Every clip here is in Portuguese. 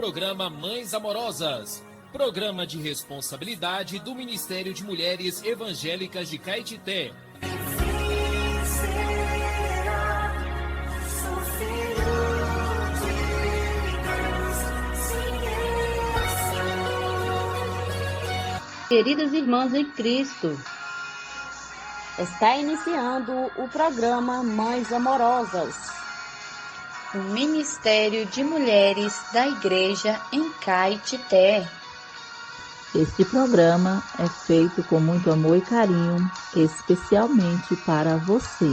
programa Mães Amorosas, programa de responsabilidade do Ministério de Mulheres Evangélicas de Caetité. Queridas irmãs em Cristo, está iniciando o programa Mães Amorosas, o Ministério de Mulheres da Igreja em Caetité. Este programa é feito com muito amor e carinho, especialmente para você.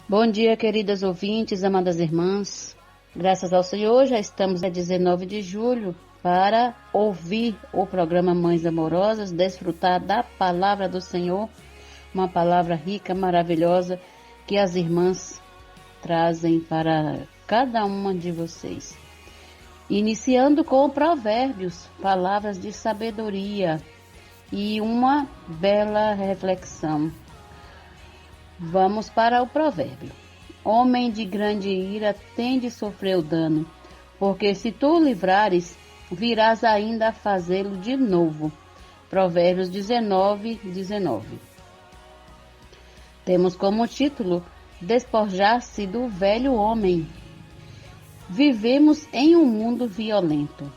Bom dia, queridas ouvintes, amadas irmãs. Graças ao Senhor, já estamos a 19 de julho para ouvir o programa Mães Amorosas, desfrutar da palavra do Senhor, uma palavra rica, maravilhosa, que as irmãs trazem para cada uma de vocês. Iniciando com Provérbios, palavras de sabedoria e uma bela reflexão. Vamos para o provérbio. Homem de grande ira tem de sofrer o dano, porque se tu o livrares, virás ainda a fazê-lo de novo. Provérbios 19:19. Temos como título Despojar-se do velho homem. Vivemos em um mundo violento.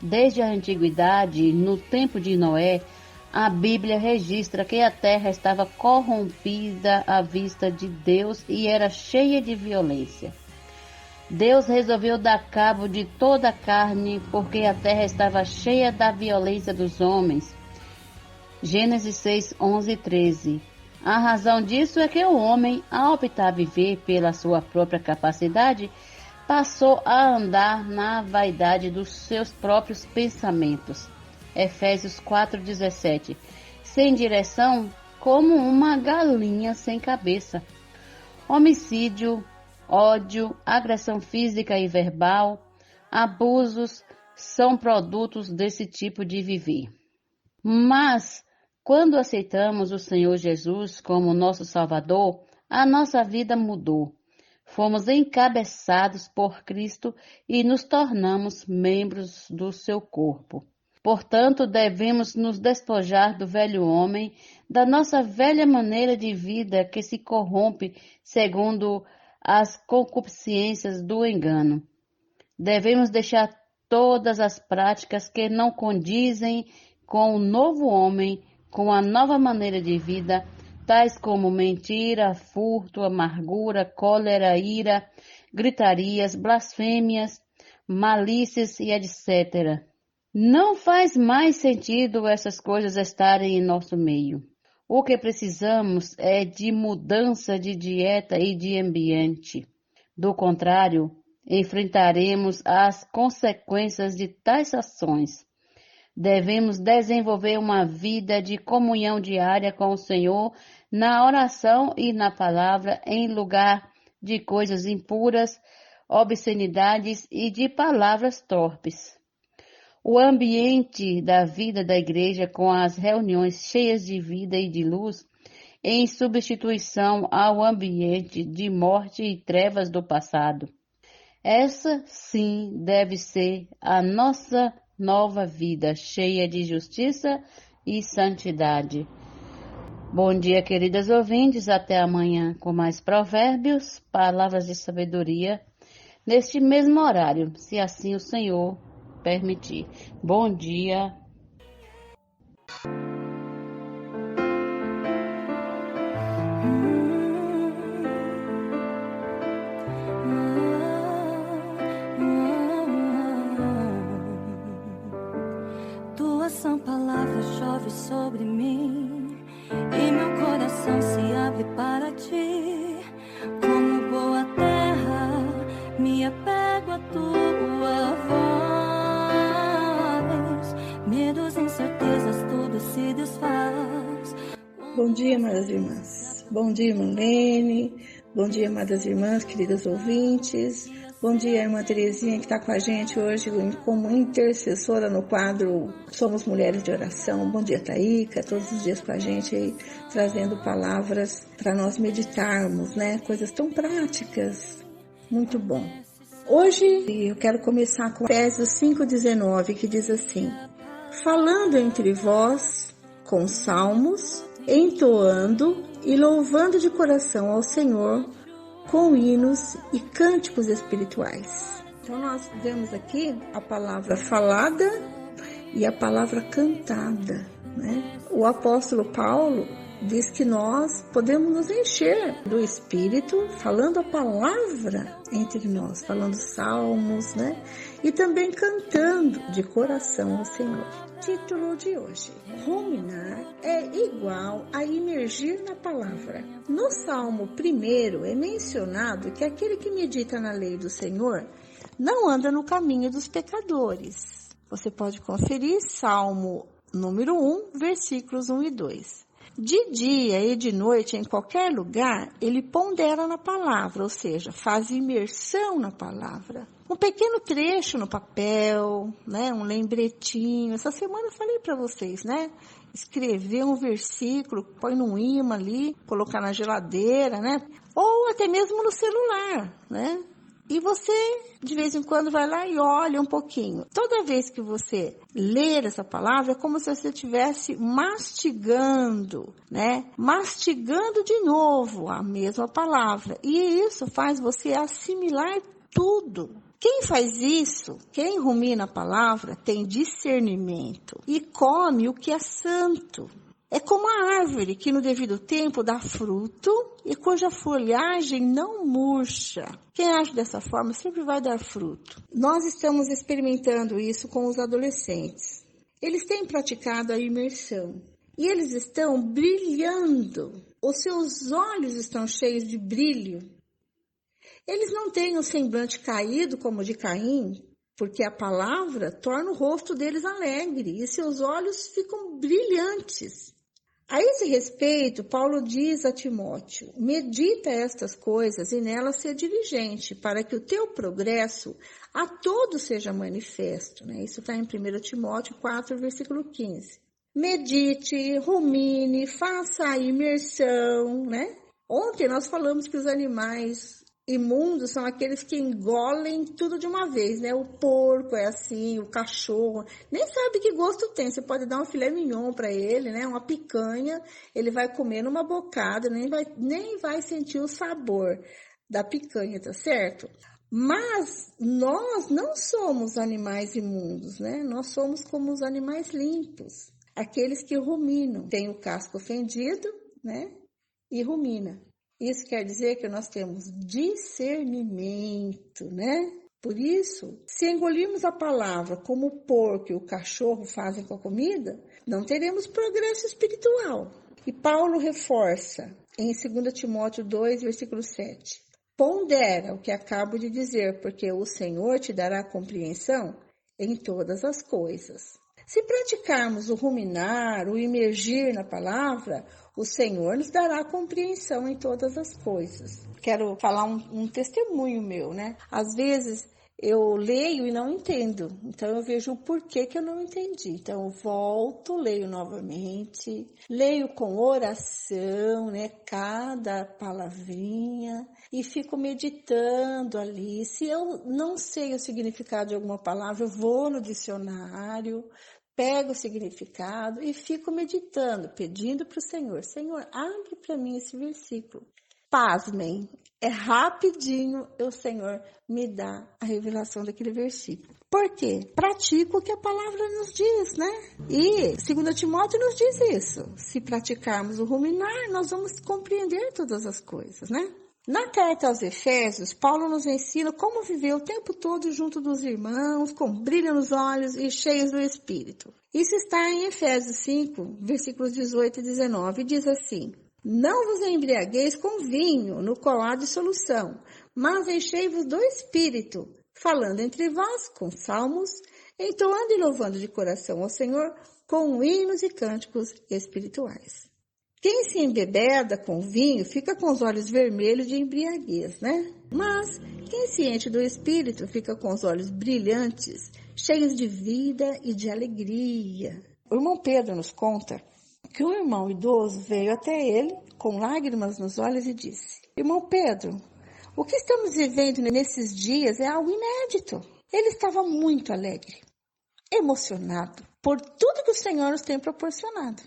Desde a antiguidade, no tempo de Noé, a Bíblia registra que a terra estava corrompida à vista de Deus e era cheia de violência. Deus resolveu dar cabo de toda a carne porque a terra estava cheia da violência dos homens. Gênesis 6:11-13. A razão disso é que o homem, ao optar viver pela sua própria capacidade, passou a andar na vaidade dos seus próprios pensamentos. Efésios 4:17. Sem direção, como uma galinha sem cabeça. Homicídio, ódio, agressão física e verbal, abusos são produtos desse tipo de viver. Mas, quando aceitamos o Senhor Jesus como nosso Salvador, a nossa vida mudou. Fomos encabeçados por Cristo e nos tornamos membros do seu corpo. Portanto, devemos nos despojar do velho homem, da nossa velha maneira de vida que se corrompe segundo as concupiscências do engano. Devemos deixar todas as práticas que não condizem com o novo homem, com a nova maneira de vida, tais como mentira, furto, amargura, cólera, ira, gritarias, blasfêmias, malícias e etc. Não faz mais sentido essas coisas estarem em nosso meio. O que precisamos é de mudança de dieta e de ambiente. Do contrário, enfrentaremos as consequências de tais ações. Devemos desenvolver uma vida de comunhão diária com o Senhor na oração e na palavra, em lugar de coisas impuras, obscenidades e de palavras torpes. O ambiente da vida da igreja, com as reuniões cheias de vida e de luz, em substituição ao ambiente de morte e trevas do passado. Essa, sim, deve ser a nossa nova vida, cheia de justiça e santidade. Bom dia, queridas ouvintes. Até amanhã com mais provérbios, palavras de sabedoria, neste mesmo horário, se assim o Senhor permitir. Bom dia. Tua sã palavra chove sobre mim e meu coração se abre para ti. Como boa terra, me apego a tua voz. Medos, incertezas, tudo se desfaz. Bom dia, amadas irmãs. Bom dia, Marlene. Bom dia, amadas irmãs, queridas ouvintes. Bom dia, irmã Terezinha, que está com a gente hoje como intercessora no quadro Somos Mulheres de Oração. Bom dia, Taíca, todos os dias com a gente aí, trazendo palavras para nós meditarmos, né? Coisas tão práticas. Muito bom. Hoje eu quero começar com Efésios 5,19, que diz assim: falando entre vós com salmos, entoando e louvando de coração ao Senhor com hinos e cânticos espirituais. Então nós vemos aqui a palavra falada e a palavra cantada, né? O apóstolo Paulo diz que nós podemos nos encher do Espírito falando a palavra entre nós, falando salmos, né? E também cantando de coração ao Senhor. Título de hoje: ruminar é igual a imergir na palavra. No Salmo 1 é mencionado que aquele que medita na lei do Senhor não anda no caminho dos pecadores. Você pode conferir Salmo número 1, versículos 1 e 2. De dia e de noite, em qualquer lugar, ele pondera na palavra, ou seja, faz imersão na palavra. Um pequeno trecho no papel, né? Um lembretinho. Essa semana eu falei para vocês, né? Escrever um versículo, põe num imã ali, colocar na geladeira, né? Ou até mesmo no celular, né? E você, de vez em quando, vai lá e olha um pouquinho. Toda vez que você ler essa palavra, é como se você estivesse mastigando, né? Mastigando de novo a mesma palavra. E isso faz você assimilar tudo. Quem faz isso, quem rumina a palavra, tem discernimento e come o que é santo. É como a árvore que no devido tempo dá fruto e cuja folhagem não murcha. Quem age dessa forma sempre vai dar fruto. Nós estamos experimentando isso com os adolescentes. Eles têm praticado a imersão e eles estão brilhando. Os seus olhos estão cheios de brilho. Eles não têm o semblante caído como o de Caim, porque a palavra torna o rosto deles alegre e seus olhos ficam brilhantes. A esse respeito, Paulo diz a Timóteo: medita estas coisas e nelas ser diligente, para que o teu progresso a todos seja manifesto. Né? Isso está em 1 Timóteo 4, versículo 15. Medite, rumine, faça a imersão. Né? Ontem nós falamos que os animais imundos são aqueles que engolem tudo de uma vez, né? O porco é assim, o cachorro, nem sabe que gosto tem. Você pode dar um filé mignon para ele, né? Uma picanha, ele vai comer numa bocada, nem vai sentir o sabor da picanha, tá certo? Mas nós não somos animais imundos, né? Nós somos como os animais limpos, aqueles que ruminam. Tem o casco fendido, né? E rumina. Isso quer dizer que nós temos discernimento, né? Por isso, se engolirmos a palavra como o porco e o cachorro fazem com a comida, não teremos progresso espiritual. E Paulo reforça em 2 Timóteo 2, versículo 7. Pondera o que acabo de dizer, porque o Senhor te dará compreensão em todas as coisas. Se praticarmos o ruminar, o imergir na palavra, o Senhor nos dará compreensão em todas as coisas. Quero falar um testemunho meu, né? Às vezes eu leio e não entendo, então eu vejo o porquê que eu não entendi. Então eu volto, leio novamente, leio com oração, né? Cada palavrinha e fico meditando ali. Se eu não sei o significado de alguma palavra, eu vou no dicionário, pego o significado e fico meditando, pedindo para o Senhor: Senhor, abre para mim esse versículo. Pasmem, é rapidinho o Senhor me dá a revelação daquele versículo. Por quê? Pratico o que a palavra nos diz, né? E 2 Timóteo nos diz isso. Se praticarmos o ruminar, nós vamos compreender todas as coisas, né? Na carta aos Efésios, Paulo nos ensina como viver o tempo todo junto dos irmãos, com brilho nos olhos e cheios do Espírito. Isso está em Efésios 5, versículos 18 e 19, e diz assim: não vos embriagueis com vinho, no qual há dissolução, mas enchei-vos do Espírito, falando entre vós com salmos, entoando e louvando de coração ao Senhor, com hinos e cânticos espirituais. Quem se embebeda com vinho fica com os olhos vermelhos de embriaguez, né? Mas quem se enche do Espírito fica com os olhos brilhantes, cheios de vida e de alegria. O irmão Pedro nos conta que um irmão idoso veio até ele com lágrimas nos olhos e disse: Irmão Pedro, O que estamos vivendo nesses dias é algo inédito. Ele estava muito alegre, emocionado por tudo que o Senhor nos tem proporcionado.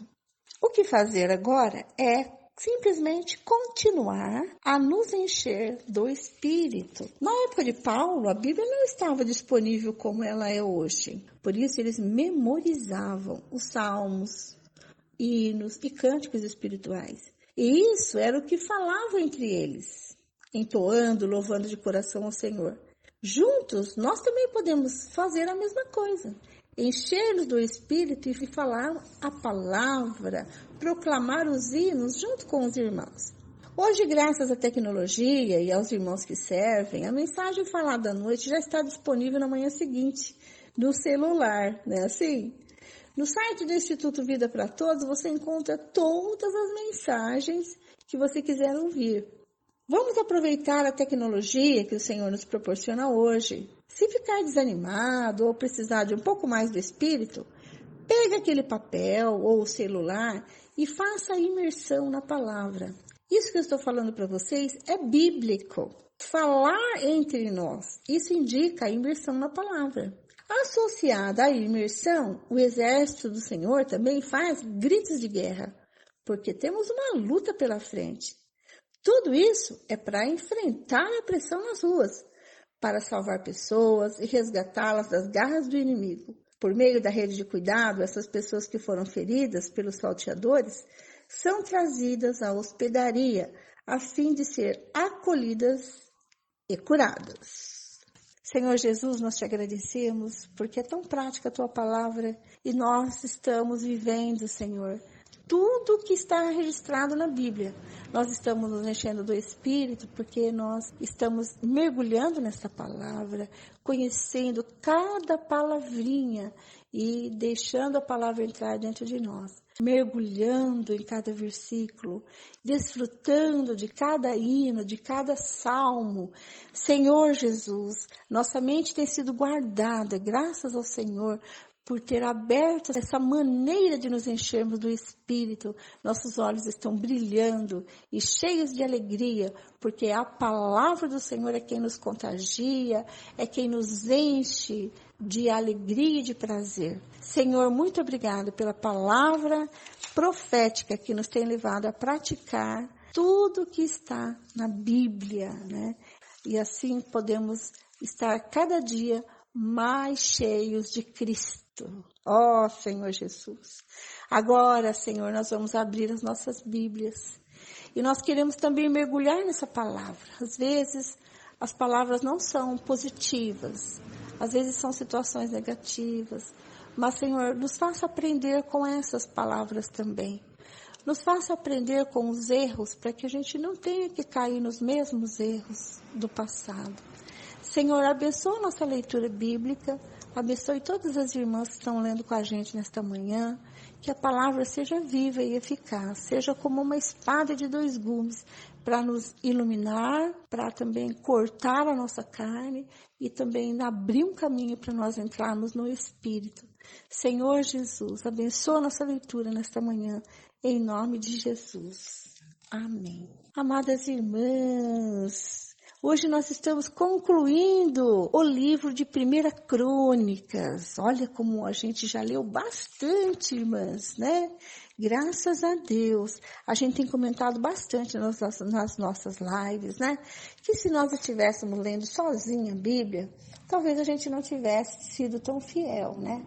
O que fazer agora é simplesmente continuar a nos encher do Espírito. Na época de Paulo, a Bíblia não estava disponível como ela é hoje. Por isso, eles memorizavam os salmos, hinos e cânticos espirituais. E isso era o que falavam entre eles, entoando, louvando de coração ao Senhor. Juntos, nós também podemos fazer a mesma coisa. Encher-nos do Espírito e falar a palavra, proclamar os hinos junto com os irmãos. Hoje, graças à tecnologia e aos irmãos que servem, a mensagem falada à noite já está disponível na manhã seguinte, no celular, não é assim? No site do Instituto Vida para Todos, você encontra todas as mensagens que você quiser ouvir. Vamos aproveitar a tecnologia que o Senhor nos proporciona hoje. Se ficar desanimado ou precisar de um pouco mais do Espírito, pegue aquele papel ou o celular e faça a imersão na palavra. Isso que eu estou falando para vocês é bíblico. Falar entre nós, isso indica a imersão na palavra. Associada à imersão, o exército do Senhor também faz gritos de guerra, porque temos uma luta pela frente. Tudo isso é para enfrentar a pressão nas ruas, para salvar pessoas e resgatá-las das garras do inimigo. Por meio da rede de cuidado, essas pessoas que foram feridas pelos salteadores são trazidas à hospedaria, a fim de ser acolhidas e curadas. Senhor Jesus, nós te agradecemos porque é tão prática a tua palavra e nós estamos vivendo, Senhor, tudo que está registrado na Bíblia. Nós estamos nos enchendo do Espírito porque nós estamos mergulhando nessa palavra, conhecendo cada palavrinha e deixando a palavra entrar dentro de nós. Mergulhando em cada versículo, desfrutando de cada hino, de cada salmo. Senhor Jesus, nossa mente tem sido guardada, graças ao Senhor, por ter aberto essa maneira de nos enchermos do Espírito. Nossos olhos estão brilhando e cheios de alegria, porque a palavra do Senhor é quem nos contagia, é quem nos enche de alegria e de prazer. Senhor, muito obrigado pela palavra profética que nos tem levado a praticar tudo que está na Bíblia, né? E assim podemos estar cada dia mais cheios de Cristo. Ó Senhor Jesus. Agora, Senhor, nós vamos abrir as nossas Bíblias. E nós queremos também mergulhar nessa palavra. Às vezes, as palavras não são positivas. Às vezes são situações negativas. Mas, Senhor, nos faça aprender com essas palavras também. Nos faça aprender com os erros, para que a gente não tenha que cair nos mesmos erros do passado. Senhor, abençoa a nossa leitura bíblica, abençoe todas as irmãs que estão lendo com a gente nesta manhã, que a palavra seja viva e eficaz, seja como uma espada de dois gumes, para nos iluminar, para também cortar a nossa carne e também abrir um caminho para nós entrarmos no Espírito. Senhor Jesus, abençoa a nossa leitura nesta manhã, em nome de Jesus. Amém. Amadas irmãs, hoje nós estamos concluindo o livro de 1 Crônicas. Olha como a gente já leu bastante, irmãs, né? Graças a Deus. A gente tem comentado bastante nas nossas lives, né? Que se nós estivéssemos lendo sozinha a Bíblia, talvez a gente não tivesse sido tão fiel, né?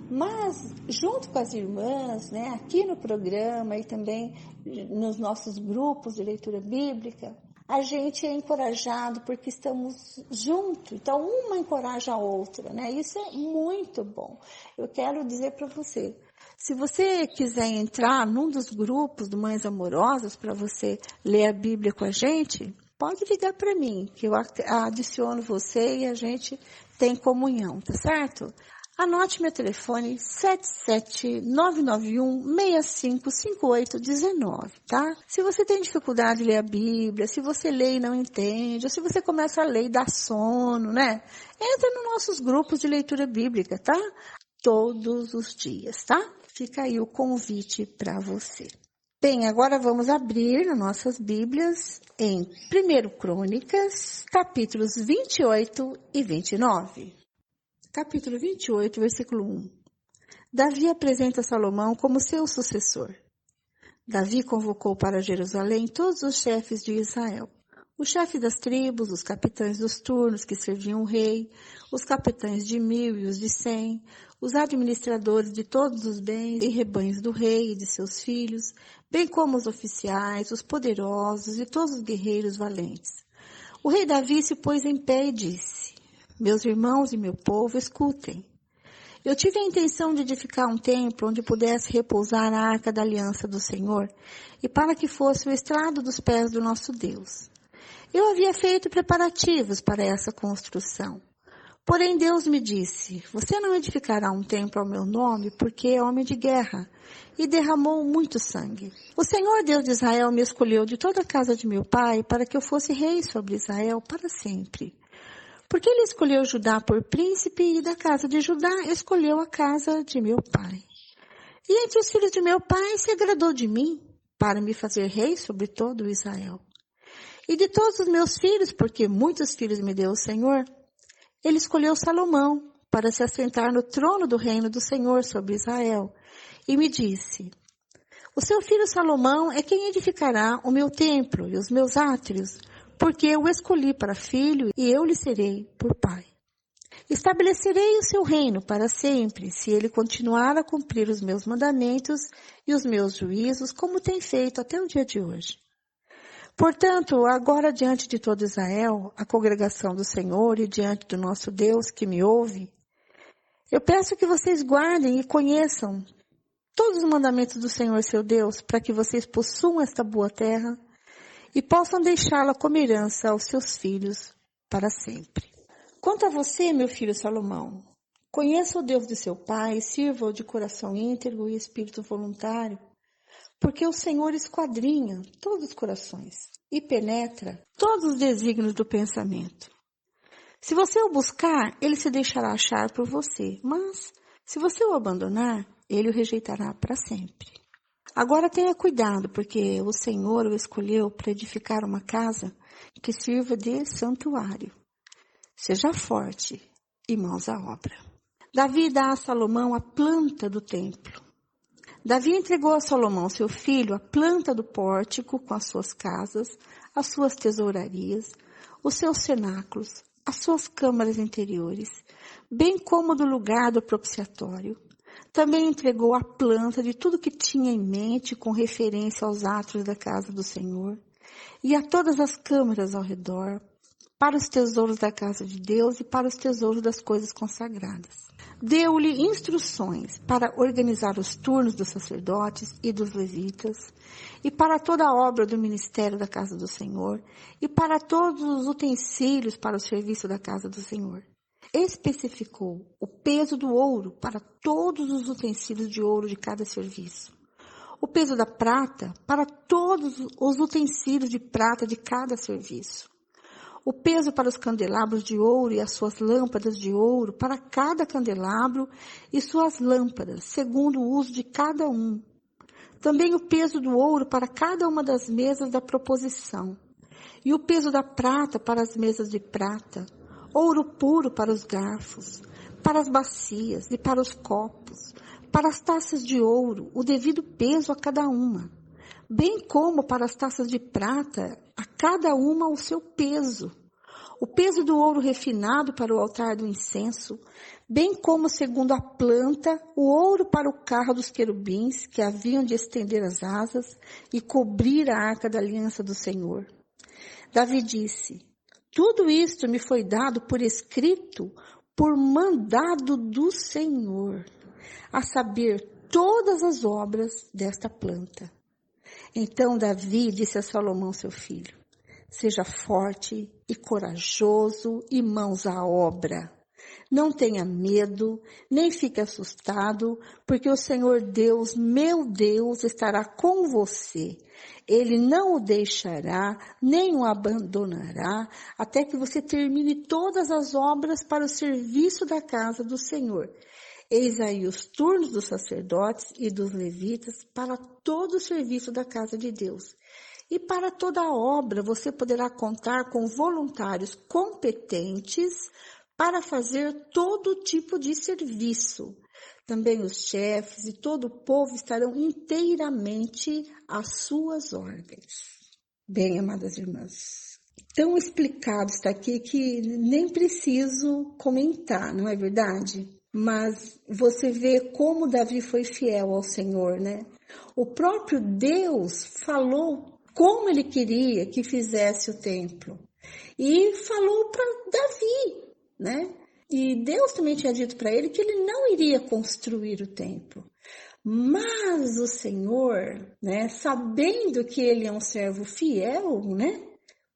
Mas, junto com as irmãs, né? Aqui no programa e também nos nossos grupos de leitura bíblica, a gente é encorajado porque estamos juntos. Então, uma encoraja a outra, né? Isso é muito bom. Eu quero dizer para você, se você quiser entrar num dos grupos do Mães Amorosas para você ler a Bíblia com a gente, pode ligar para mim, que eu adiciono você e a gente tem comunhão, tá certo? Anote meu telefone 77991655819, tá? Se você tem dificuldade de ler a Bíblia, se você lê e não entende, ou se você começa a ler e dá sono, né? Entra nos nossos grupos de leitura bíblica, tá? Todos os dias, tá? Fica aí o convite para você. Bem, agora vamos abrir nas nossas Bíblias em 1 Crônicas, capítulos 28 e 29. Capítulo 28, versículo 1. Davi apresenta Salomão como seu sucessor. Davi convocou para Jerusalém todos os chefes de Israel. O chefe das tribos, os capitães dos turnos que serviam o rei, os capitães de 1000 e os de 100, os administradores de todos os bens e rebanhos do rei e de seus filhos, bem como os oficiais, os poderosos e todos os guerreiros valentes. O rei Davi se pôs em pé e disse: Meus irmãos e meu povo, escutem. Eu tive a intenção de edificar um templo onde pudesse repousar a arca da aliança do Senhor e para que fosse o estrado dos pés do nosso Deus. Eu havia feito preparativos para essa construção. Porém, Deus me disse, você não edificará um templo ao meu nome porque é homem de guerra e derramou muito sangue. O Senhor Deus de Israel me escolheu de toda a casa de meu pai para que eu fosse rei sobre Israel para sempre. Porque ele escolheu Judá por príncipe e da casa de Judá escolheu a casa de meu pai. E entre os filhos de meu pai se agradou de mim para me fazer rei sobre todo o Israel. E de todos os meus filhos, porque muitos filhos me deu o Senhor, ele escolheu Salomão para se assentar no trono do reino do Senhor sobre Israel. E me disse, o seu filho Salomão é quem edificará o meu templo e os meus átrios, porque eu o escolhi para filho e eu lhe serei por pai. Estabelecerei o seu reino para sempre, se ele continuar a cumprir os meus mandamentos e os meus juízos, como tem feito até o dia de hoje. Portanto, agora diante de todo Israel, a congregação do Senhor e diante do nosso Deus que me ouve, eu peço que vocês guardem e conheçam todos os mandamentos do Senhor seu Deus, para que vocês possuam esta boa terra e possam deixá-la como herança aos seus filhos para sempre. Quanto a você, meu filho Salomão, conheça o Deus de seu pai, sirva-o de coração íntegro e espírito voluntário, porque o Senhor esquadrinha todos os corações e penetra todos os desígnios do pensamento. Se você o buscar, ele se deixará achar por você, mas se você o abandonar, ele o rejeitará para sempre. Agora tenha cuidado, porque o Senhor o escolheu para edificar uma casa que sirva de santuário. Seja forte e mãos à obra. Davi dá a Salomão a planta do templo. Davi entregou a Salomão, seu filho, a planta do pórtico com as suas casas, as suas tesourarias, os seus cenáculos, as suas câmaras interiores, bem como do lugar do propiciatório. Também entregou a planta de tudo que tinha em mente com referência aos átrios da casa do Senhor e a todas as câmaras ao redor, para os tesouros da casa de Deus e para os tesouros das coisas consagradas. Deu-lhe instruções para organizar os turnos dos sacerdotes e dos levitas, e para toda a obra do ministério da casa do Senhor, e para todos os utensílios para o serviço da casa do Senhor. Especificou o peso do ouro para todos os utensílios de ouro de cada serviço, o peso da prata para todos os utensílios de prata de cada serviço, o peso para os candelabros de ouro e as suas lâmpadas de ouro para cada candelabro e suas lâmpadas, segundo o uso de cada um. Também o peso do ouro para cada uma das mesas da proposição, e o peso da prata para as mesas de prata, ouro puro para os garfos, para as bacias e para os copos, para as taças de ouro, o devido peso a cada uma, bem como para as taças de prata, a cada uma o seu peso. O peso do ouro refinado para o altar do incenso, bem como, segundo a planta, o ouro para o carro dos querubins, que haviam de estender as asas e cobrir a arca da aliança do Senhor. Davi disse, tudo isto me foi dado por escrito, por mandado do Senhor, a saber, todas as obras desta planta. Então Davi disse a Salomão, seu filho, seja forte e corajoso e mãos à obra. Não tenha medo, nem fique assustado, porque o Senhor Deus, meu Deus, estará com você. Ele não o deixará, nem o abandonará, até que você termine todas as obras para o serviço da casa do Senhor. Eis aí os turnos dos sacerdotes e dos levitas para todo o serviço da casa de Deus. E para toda a obra você poderá contar com voluntários competentes para fazer todo tipo de serviço. Também os chefes e todo o povo estarão inteiramente às suas ordens. Bem, amadas irmãs, tão explicado está aqui que nem preciso comentar, não é verdade? Mas você vê como Davi foi fiel ao Senhor, né? O próprio Deus falou como ele queria que fizesse o templo. E falou para Davi, né? E Deus também tinha dito para ele que ele não iria construir o templo. Mas o Senhor, né, sabendo que ele é um servo fiel, né,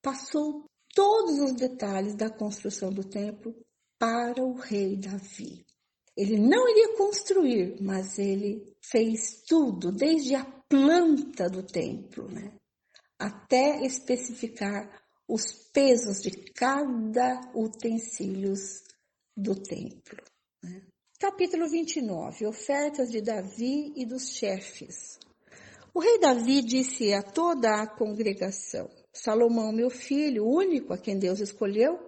passou todos os detalhes da construção do templo para o rei Davi. Ele não iria construir, mas ele fez tudo, desde a planta do templo, né, até especificar os pesos de cada utensílio do templo. Né? Capítulo 29, ofertas de Davi e dos chefes. O rei Davi disse a toda a congregação: Salomão, meu filho, único a quem Deus escolheu,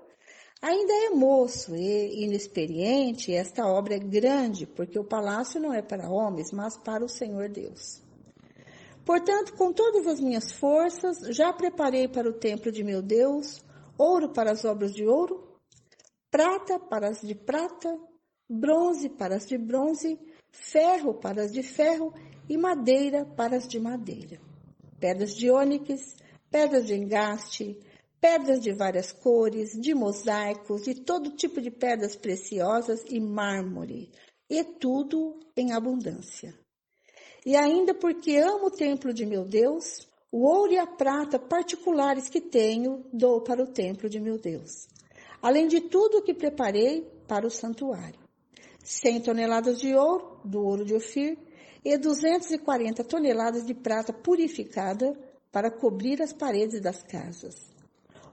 ainda é moço e inexperiente, e esta obra é grande, porque o palácio não é para homens, mas para o Senhor Deus. Portanto, com todas as minhas forças, já preparei para o templo de meu Deus, ouro para as obras de ouro, prata para as de prata, bronze para as de bronze, ferro para as de ferro e madeira para as de madeira. Pedras de ônix, pedras de engaste, pedras de várias cores, de mosaicos e todo tipo de pedras preciosas e mármore, e tudo em abundância. E ainda porque amo o templo de meu Deus, o ouro e a prata particulares que tenho, dou para o templo de meu Deus. Além de tudo o que preparei para o santuário. 100 toneladas de ouro, do ouro de Ofir, e 240 toneladas de prata purificada para cobrir as paredes das casas.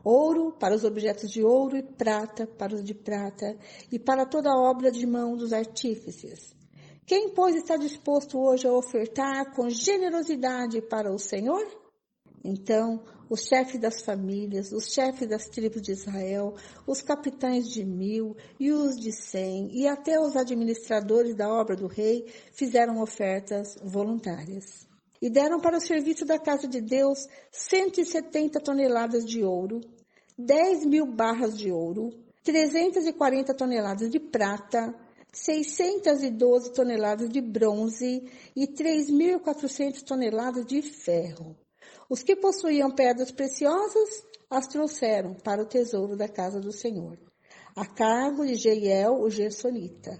Ouro para os objetos de ouro e prata para os de prata, e para toda a obra de mão dos artífices. Quem, pois, está disposto hoje a ofertar com generosidade para o Senhor? Então, os chefes das famílias, os chefes das tribos de Israel, os capitães de 1000 e os de 100, e até os administradores da obra do rei fizeram ofertas voluntárias. E deram para o serviço da casa de Deus 170 toneladas de ouro, 10.000 barras de ouro, 340 toneladas de prata, 612 toneladas de bronze e 3.400 toneladas de ferro. Os que possuíam pedras preciosas as trouxeram para o tesouro da casa do Senhor, a cargo de Jeiel, o gersonita.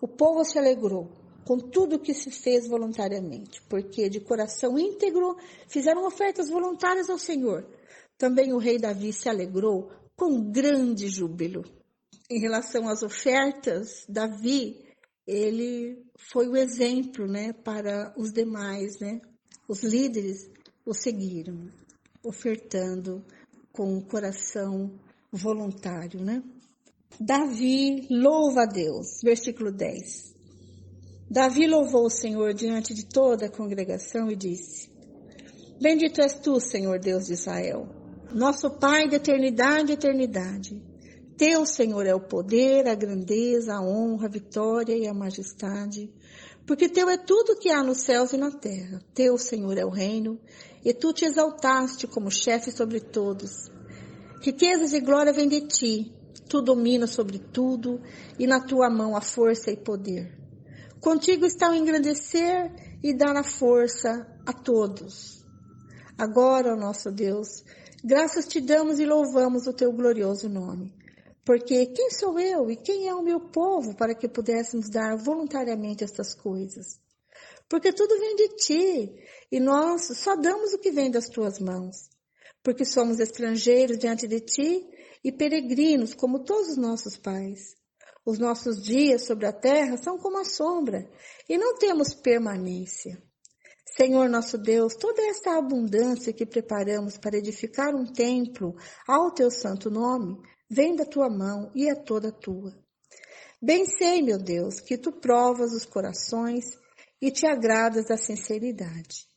O povo se alegrou com tudo o que se fez voluntariamente, porque de coração íntegro fizeram ofertas voluntárias ao Senhor. Também o rei Davi se alegrou com grande júbilo. Em relação às ofertas, Davi, ele foi o exemplo, né, para os demais, né? Os líderes o seguiram, ofertando com o coração voluntário, né? Davi louva a Deus, versículo 10. Davi louvou o Senhor diante de toda a congregação e disse: Bendito és tu, Senhor Deus de Israel, nosso Pai de eternidade e eternidade. Teu, Senhor, é o poder, a grandeza, a honra, a vitória e a majestade, porque teu é tudo que há nos céus e na terra. Teu, Senhor, é o reino, e tu te exaltaste como chefe sobre todos. Riquezas e glória vêm de ti, tu dominas sobre tudo, e na tua mão há força e poder. Contigo está o engrandecer e dar a força a todos. Agora, ó nosso Deus, graças te damos e louvamos o teu glorioso nome. Porque quem sou eu e quem é o meu povo para que pudéssemos dar voluntariamente estas coisas? Porque tudo vem de ti, e nós só damos o que vem das tuas mãos. Porque somos estrangeiros diante de ti e peregrinos como todos os nossos pais. Os nossos dias sobre a terra são como a sombra, e não temos permanência. Senhor nosso Deus, toda esta abundância que preparamos para edificar um templo ao teu santo nome, vem da tua mão e é toda tua. Bem sei, meu Deus, que tu provas os corações e te agradas da sinceridade.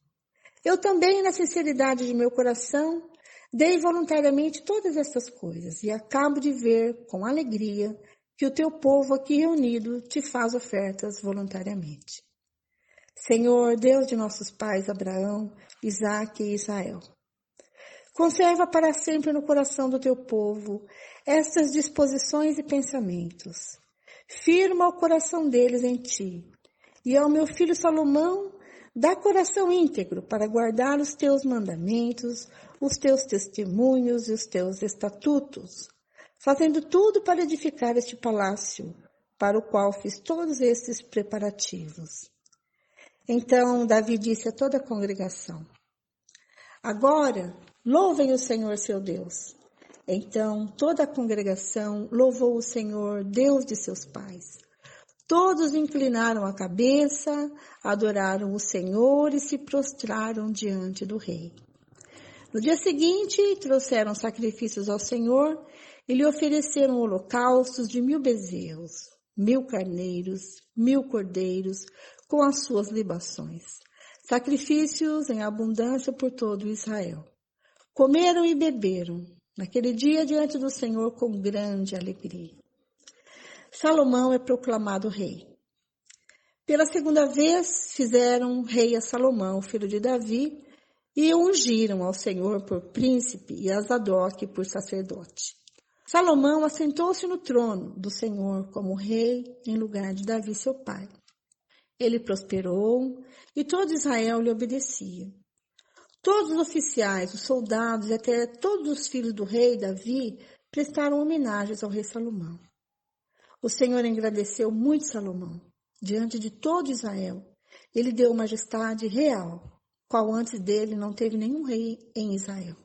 Eu também, na sinceridade de meu coração, dei voluntariamente todas estas coisas e acabo de ver com alegria que o teu povo aqui reunido te faz ofertas voluntariamente. Senhor, Deus de nossos pais Abraão, Isaque e Israel, conserva para sempre no coração do teu povo estas disposições e pensamentos. Firma o coração deles em ti. E ao meu filho Salomão, dá coração íntegro para guardar os teus mandamentos, os teus testemunhos e os teus estatutos, fazendo tudo para edificar este palácio, para o qual fiz todos estes preparativos. Então Davi disse a toda a congregação: agora louvem o Senhor seu Deus. Então toda a congregação louvou o Senhor, Deus de seus pais. Todos inclinaram a cabeça, adoraram o Senhor e se prostraram diante do rei. No dia seguinte, trouxeram sacrifícios ao Senhor e lhe ofereceram holocaustos de 1000 bezerros, 1000 carneiros, 1000 cordeiros, com as suas libações. Sacrifícios em abundância por todo Israel. Comeram e beberam naquele dia diante do Senhor com grande alegria. Salomão é proclamado rei. Pela segunda vez fizeram rei a Salomão, filho de Davi, e o ungiram ao Senhor por príncipe e a Zadok por sacerdote. Salomão assentou-se no trono do Senhor como rei em lugar de Davi seu pai. Ele prosperou e todo Israel lhe obedecia. Todos os oficiais, os soldados e até todos os filhos do rei Davi prestaram homenagens ao rei Salomão. O Senhor engrandeceu muito Salomão diante de todo Israel. Ele deu majestade real, qual antes dele não teve nenhum rei em Israel.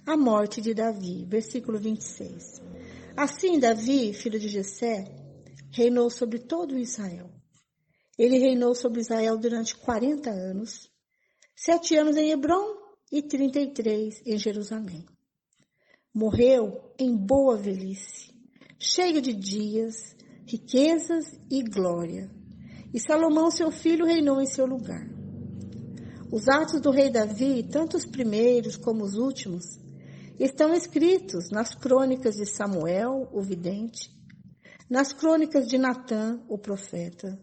A morte de Davi, versículo 26. Assim Davi, filho de Jessé, reinou sobre todo Israel. Ele reinou sobre Israel durante 40 anos, 7 anos em Hebrom e 33 em Jerusalém. Morreu em boa velhice, cheio de dias, riquezas e glória. E Salomão, seu filho, reinou em seu lugar. Os atos do rei Davi, tanto os primeiros como os últimos, estão escritos nas crônicas de Samuel, o vidente, nas crônicas de Natã, o profeta,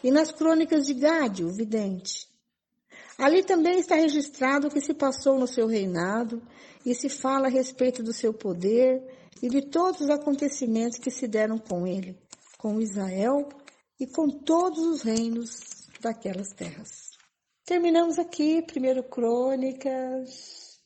e nas crônicas de Gade, o vidente. Ali também está registrado o que se passou no seu reinado e se fala a respeito do seu poder e de todos os acontecimentos que se deram com ele, com Israel e com todos os reinos daquelas terras. Terminamos aqui, 1 Crônicas,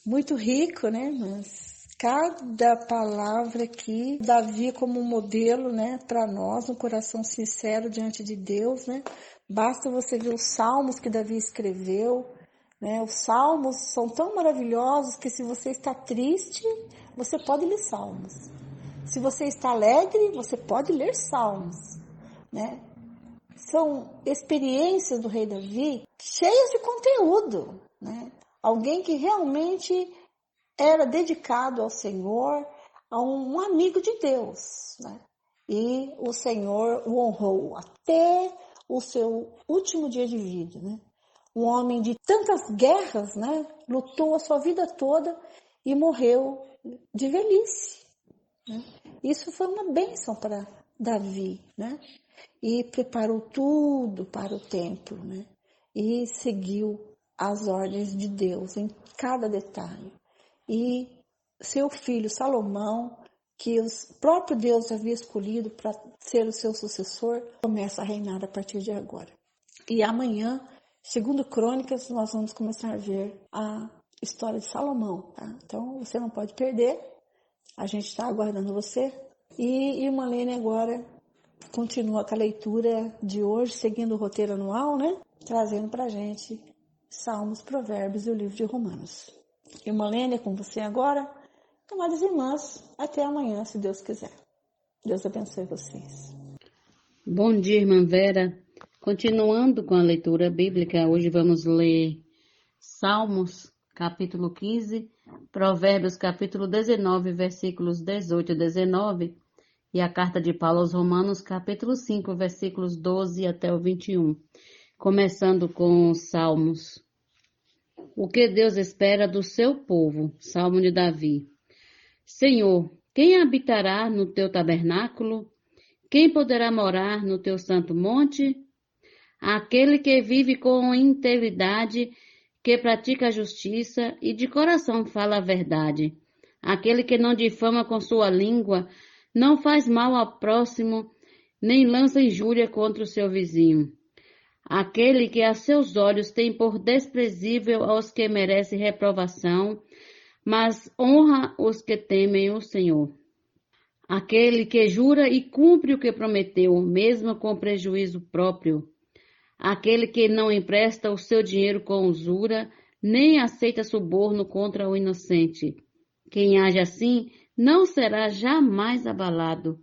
muito rico, né? Mas cada palavra aqui, Davi como um modelo, né, para nós, um coração sincero diante de Deus, né? Basta você ver os salmos que Davi escreveu, né? Os salmos são tão maravilhosos que se você está triste, você pode ler salmos. Se você está alegre, você pode ler salmos, né? São experiências do rei Davi cheias de conteúdo, né? Alguém que realmente era dedicado ao Senhor, a um amigo de Deus, né? E o Senhor o honrou até o seu último dia de vida, né? Um homem de tantas guerras, né? Lutou a sua vida toda e morreu de velhice, né? Isso foi uma bênção para Davi, né? E preparou tudo para o templo, né? E seguiu as ordens de Deus em cada detalhe. E seu filho Salomão, que o próprio Deus havia escolhido para ser o seu sucessor, começa a reinar a partir de agora. E amanhã, segundo Crônicas, nós vamos começar a ver a história de Salomão, tá? Então você não pode perder, a gente está aguardando você. E irmã Lene agora continua com a leitura de hoje, seguindo o roteiro anual, né? Trazendo para a gente Salmos, Provérbios e o livro de Romanos. Irmã Lene, é com você agora. Amadas irmãs, até amanhã, se Deus quiser. Deus abençoe vocês. Bom dia, irmã Vera. Continuando com a leitura bíblica, hoje vamos ler Salmos, capítulo 15, Provérbios, capítulo 19, versículos 18 e 19, E a carta de Paulo aos Romanos, capítulo 5, versículos 12 até o 21, começando com os Salmos. O que Deus espera do seu povo, Salmo de Davi. Senhor, quem habitará no teu tabernáculo? Quem poderá morar no teu santo monte? Aquele que vive com integridade, que pratica a justiça e de coração fala a verdade. Aquele que não difama com sua língua, não faz mal ao próximo, nem lança injúria contra o seu vizinho. Aquele que a seus olhos tem por desprezível aos que merecem reprovação, mas honra os que temem o Senhor. Aquele que jura e cumpre o que prometeu, mesmo com prejuízo próprio. Aquele que não empresta o seu dinheiro com usura, nem aceita suborno contra o inocente. Quem age assim não será jamais abalado.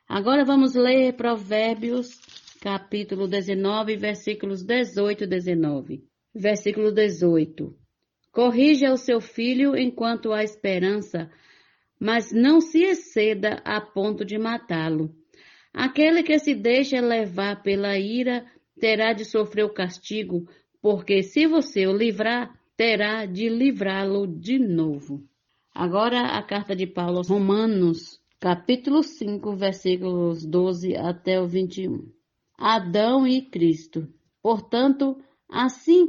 Agora vamos ler Provérbios, capítulo 19, versículos 18 e 19. Versículo 18. Corrija o seu filho enquanto há esperança, mas não se exceda a ponto de matá-lo. Aquele que se deixa levar pela ira terá de sofrer o castigo, porque se você o livrar, terá de livrá-lo de novo. Agora a carta de Paulo aos Romanos, capítulo 5, versículos 12 até o 21. Adão e Cristo. Portanto, assim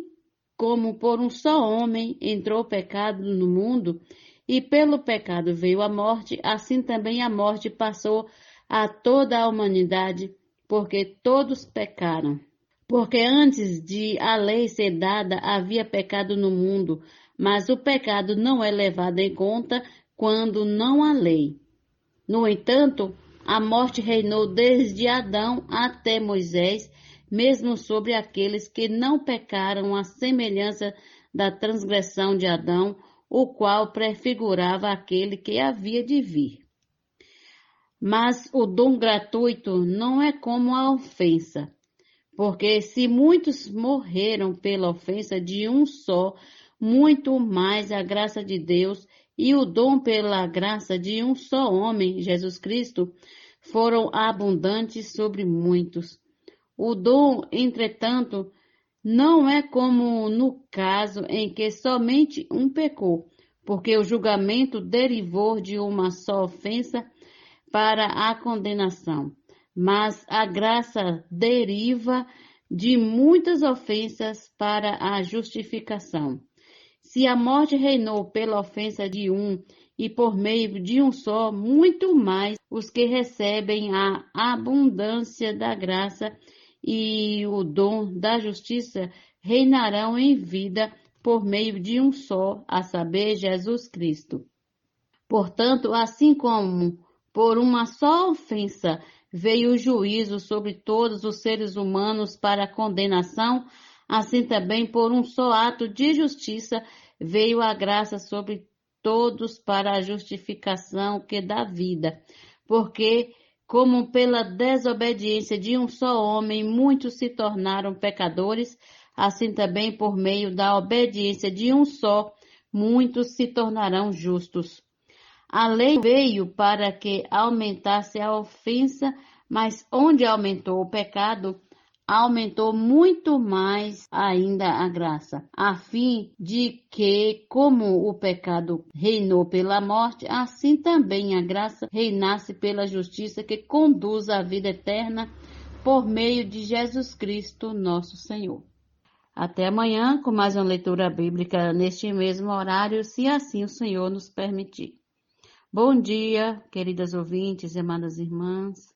como por um só homem entrou o pecado no mundo, e pelo pecado veio a morte, assim também a morte passou a toda a humanidade, porque todos pecaram. Porque antes de a lei ser dada, havia pecado no mundo, mas o pecado não é levado em conta quando não há lei. No entanto, a morte reinou desde Adão até Moisés, mesmo sobre aqueles que não pecaram, à semelhança da transgressão de Adão, o qual prefigurava aquele que havia de vir. Mas o dom gratuito não é como a ofensa, porque se muitos morreram pela ofensa de um só, muito mais a graça de Deus e o dom pela graça de um só homem, Jesus Cristo, foram abundantes sobre muitos. O dom, entretanto, não é como no caso em que somente um pecou, porque o julgamento derivou de uma só ofensa para a condenação, mas a graça deriva de muitas ofensas para a justificação. Se a morte reinou pela ofensa de um e por meio de um só, muito mais os que recebem a abundância da graça e o dom da justiça reinarão em vida por meio de um só, a saber, Jesus Cristo. Portanto, assim como por uma só ofensa veio o juízo sobre todos os seres humanos para condenação, assim também por um só ato de justiça veio a graça sobre todos para a justificação que dá vida. Porque, como pela desobediência de um só homem muitos se tornaram pecadores, assim também por meio da obediência de um só, muitos se tornarão justos. A lei veio para que aumentasse a ofensa, mas onde aumentou o pecado, aumentou muito mais ainda a graça, a fim de que, como o pecado reinou pela morte, assim também a graça reinasse pela justiça que conduz à vida eterna por meio de Jesus Cristo, nosso Senhor. Até amanhã com mais uma leitura bíblica neste mesmo horário, se assim o Senhor nos permitir. Bom dia, queridas ouvintes e amadas irmãs.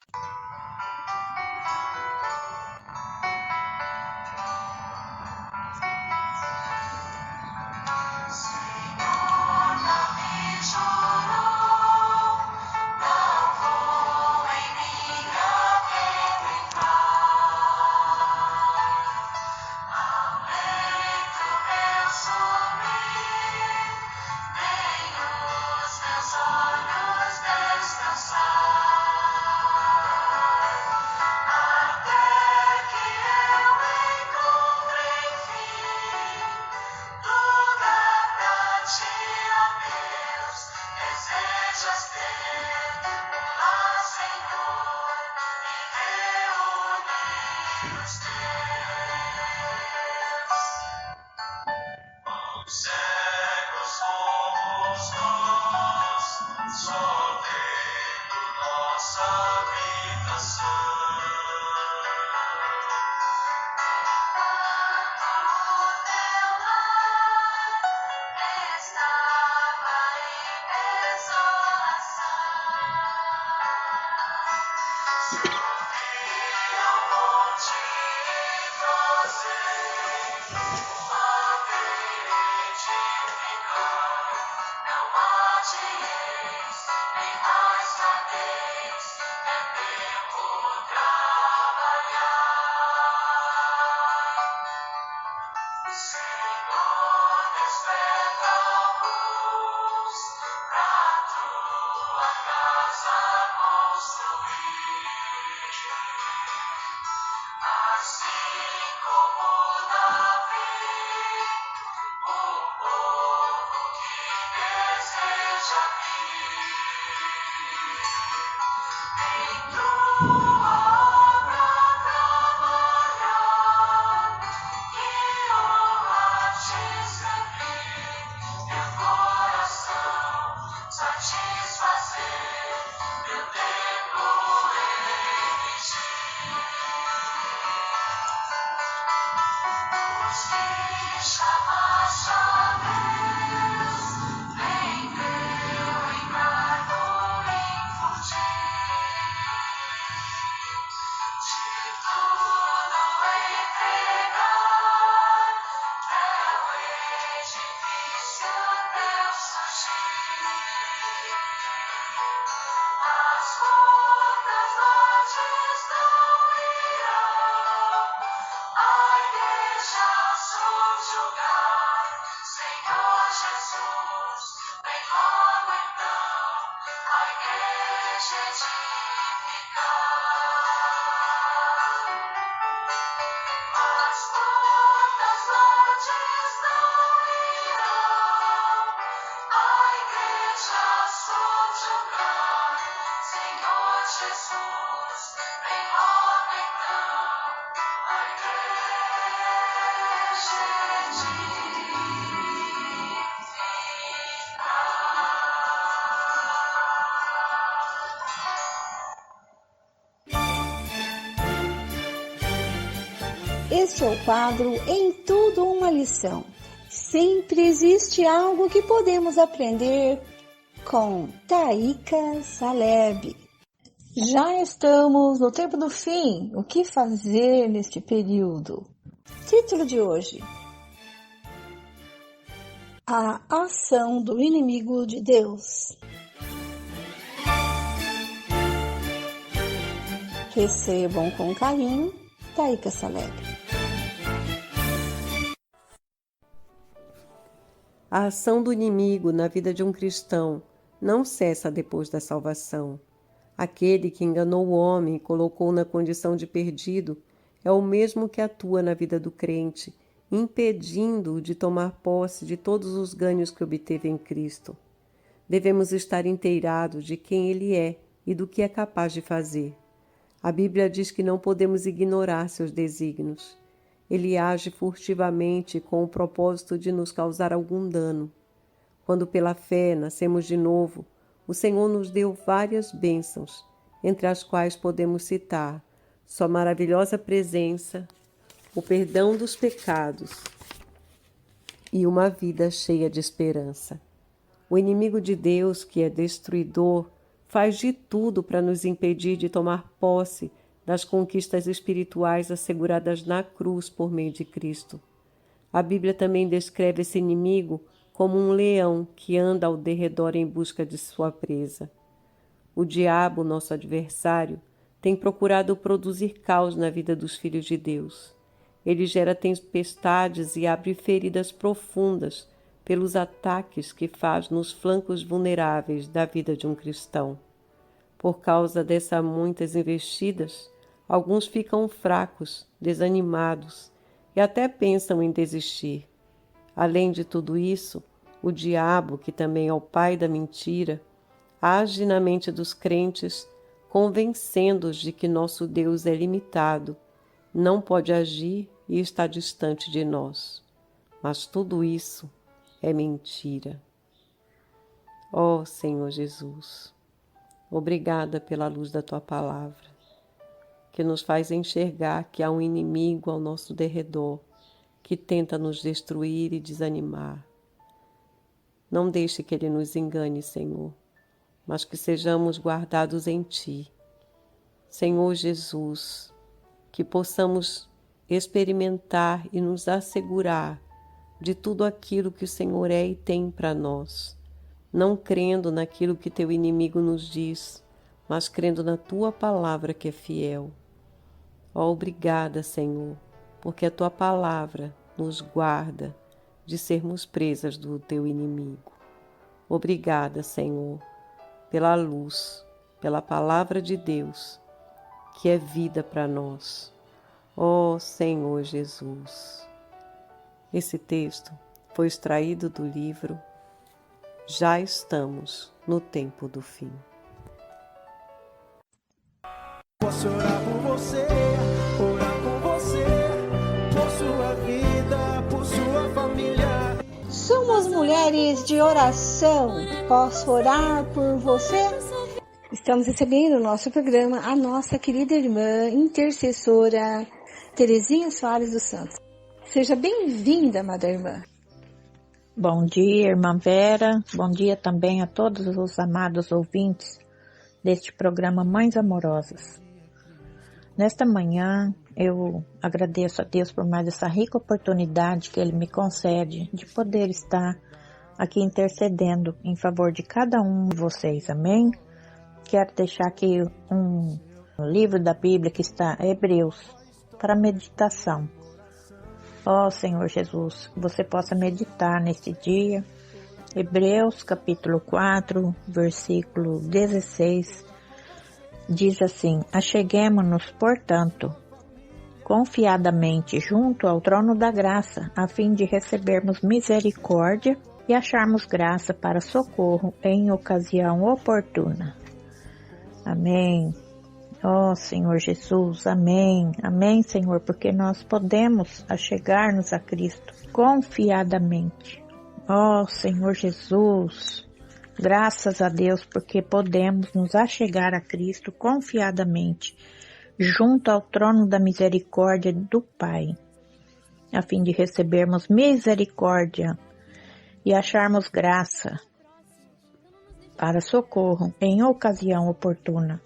Este é o quadro Em Tudo Uma Lição. Sempre existe algo que podemos aprender com Taíka Saleb. Já estamos no tempo do fim. O que fazer neste período? Título de hoje: A ação do inimigo de Deus. Recebam com carinho, Taíka Saleb. A ação do inimigo na vida de um cristão não cessa depois da salvação. Aquele que enganou o homem e colocou na condição de perdido é o mesmo que atua na vida do crente, impedindo-o de tomar posse de todos os ganhos que obteve em Cristo. Devemos estar inteirados de quem Ele é e do que é capaz de fazer. A Bíblia diz que não podemos ignorar seus desígnios. Ele age furtivamente com o propósito de nos causar algum dano. Quando pela fé nascemos de novo, o Senhor nos deu várias bênçãos, entre as quais podemos citar sua maravilhosa presença, o perdão dos pecados e uma vida cheia de esperança. O inimigo de Deus, que é destruidor, faz de tudo para nos impedir de tomar posse das conquistas espirituais asseguradas na cruz por meio de Cristo. A Bíblia também descreve esse inimigo como um leão que anda ao derredor em busca de sua presa. O diabo, nosso adversário, tem procurado produzir caos na vida dos filhos de Deus. Ele gera tempestades e abre feridas profundas pelos ataques que faz nos flancos vulneráveis da vida de um cristão. Por causa dessas muitas investidas, alguns ficam fracos, desanimados e até pensam em desistir. Além de tudo isso, o diabo, que também é o pai da mentira, age na mente dos crentes, convencendo-os de que nosso Deus é limitado, não pode agir e está distante de nós. Mas tudo isso é mentira. Ó Senhor Jesus, obrigada pela luz da Tua palavra, que nos faz enxergar que há um inimigo ao nosso derredor, que tenta nos destruir e desanimar. Não deixe que ele nos engane, Senhor, mas que sejamos guardados em Ti. Senhor Jesus, que possamos experimentar e nos assegurar de tudo aquilo que o Senhor é e tem para nós, não crendo naquilo que Teu inimigo nos diz, mas crendo na Tua palavra que é fiel. Ó, obrigada, Senhor, porque a Tua palavra nos guarda de sermos presas do Teu inimigo. Obrigada, Senhor, pela luz, pela palavra de Deus, que é vida para nós. Ó Senhor Jesus. Esse texto foi extraído do livro Já Estamos no Tempo do Fim. Posso orar por você, por sua vida, por sua família. Somos mulheres de oração. Posso orar por você? Estamos recebendo no nosso programa a nossa querida irmã intercessora Terezinha Soares dos Santos. Seja bem-vinda, amada irmã. Bom dia, irmã Vera. Bom dia também a todos os amados ouvintes deste programa Mães Amorosas. Nesta manhã, eu agradeço a Deus por mais essa rica oportunidade que Ele me concede de poder estar aqui intercedendo em favor de cada um de vocês. Amém? Quero deixar aqui um livro da Bíblia que está em Hebreus para meditação. Ó Senhor Jesus, que você possa meditar neste dia. Hebreus capítulo 4, versículo 16, diz assim: Acheguemo-nos, portanto, confiadamente junto ao trono da graça, a fim de recebermos misericórdia e acharmos graça para socorro em ocasião oportuna. Amém. Ó Senhor Jesus, amém. Amém, Senhor, porque nós podemos achegar-nos a Cristo confiadamente. Ó Senhor Jesus, graças a Deus, porque podemos nos achegar a Cristo confiadamente, junto ao trono da misericórdia do Pai. a fim de recebermos misericórdia e acharmos graça para socorro em ocasião oportuna.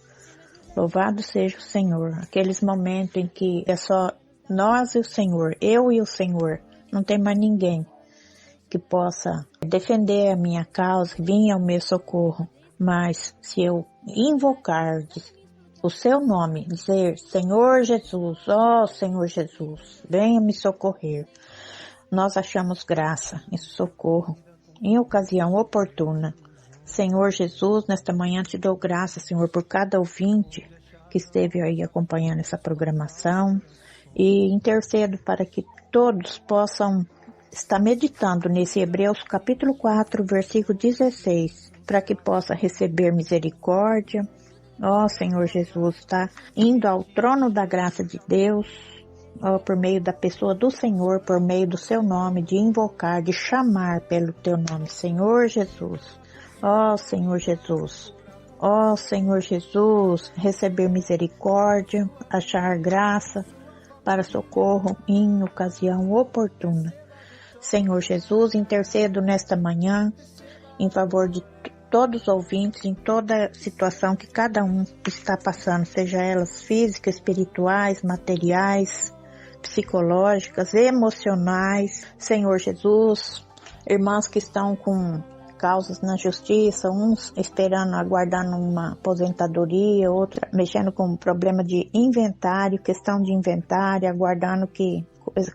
Louvado seja o Senhor. Aqueles momentos em que é só nós e o Senhor, eu e o Senhor, não tem mais ninguém que possa defender a minha causa, vir ao meu socorro. Mas se eu invocar o seu nome, dizer, Senhor Jesus, ó Senhor Jesus, venha me socorrer, nós achamos graça e socorro em ocasião oportuna. Senhor Jesus, nesta manhã te dou graça, Senhor, por cada ouvinte que esteve aí acompanhando essa programação e intercedo para que todos possam estar meditando nesse Hebreus capítulo 4, versículo 16, para que possa receber misericórdia. Ó Senhor Jesus, está indo ao trono da graça de Deus, por meio da pessoa do Senhor, por meio do seu nome, de invocar, de chamar pelo teu nome, Senhor Jesus. Ó Senhor Jesus, ó Senhor Jesus, receber misericórdia, achar graça para socorro em ocasião oportuna. Senhor Jesus, intercedo nesta manhã em favor de todos os ouvintes, em toda situação que cada um está passando, seja elas físicas, espirituais, materiais, psicológicas, emocionais. Senhor Jesus, irmãs que estão com causas na justiça, uns esperando, aguardando uma aposentadoria, outra mexendo com problema de inventário, questão de inventário, aguardando que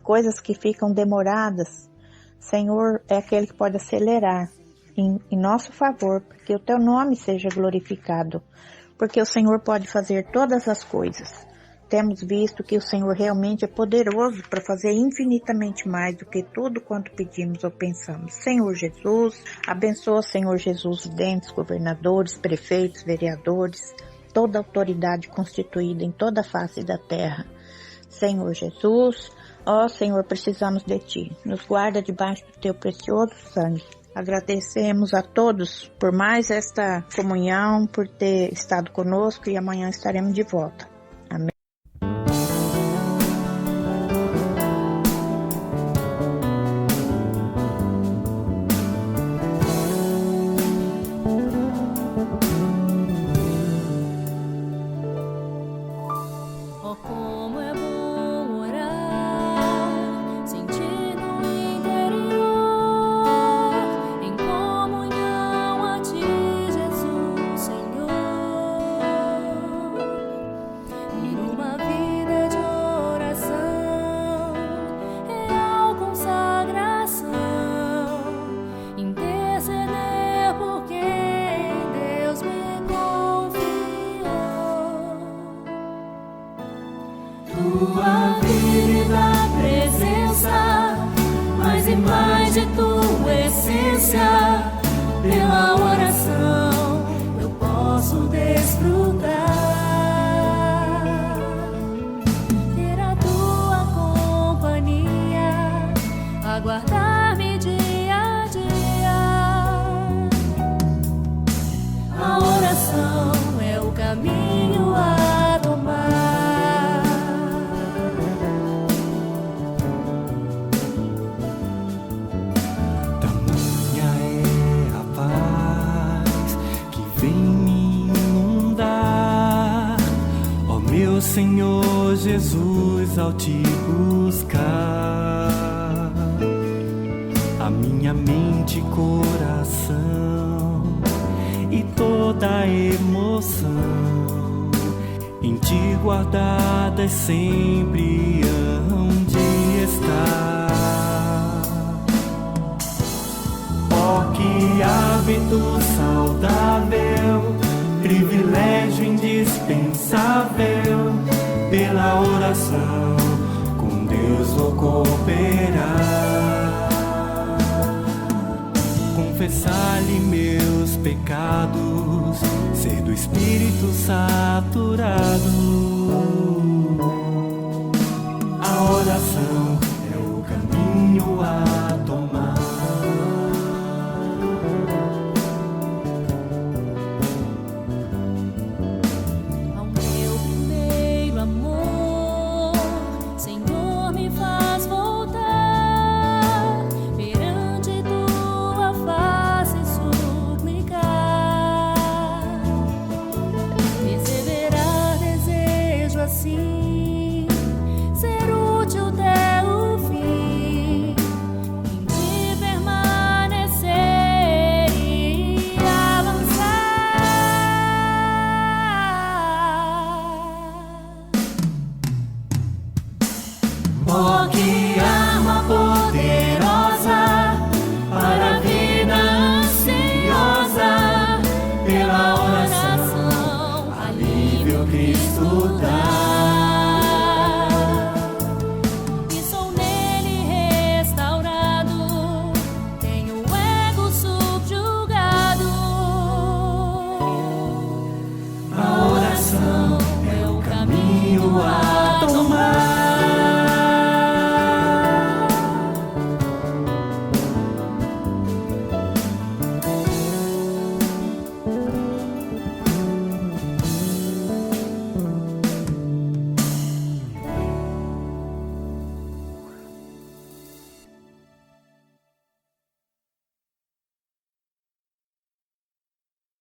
coisas que ficam demoradas. Senhor é aquele que pode acelerar em nosso favor, porque o teu nome seja glorificado, porque o Senhor pode fazer todas as coisas. Temos visto que o Senhor realmente é poderoso para fazer infinitamente mais do que tudo quanto pedimos ou pensamos. Senhor Jesus, abençoa, Senhor Jesus, os dentes, governadores, prefeitos, vereadores, toda autoridade constituída em toda a face da terra. Senhor Jesus, ó Senhor, precisamos de Ti. Nos guarda debaixo do Teu precioso sangue. Agradecemos a todos por mais esta comunhão, por ter estado conosco e amanhã estaremos de volta. Amém. Tua vida, presença, mais e mais de tua essência, pela oração eu posso desfrutar, ter a tua companhia, aguardar-me dia a dia. A oração é o caminho a tomar. Senhor Jesus, ao te buscar, a minha mente e coração e toda a emoção em ti guardadas sempre hão de estar. Oh, que hábito saudável, privilégio indispensável, pela oração com Deus vou cooperar, confessar-lhe meus pecados, ser do Espírito saturado. A oração é o caminho a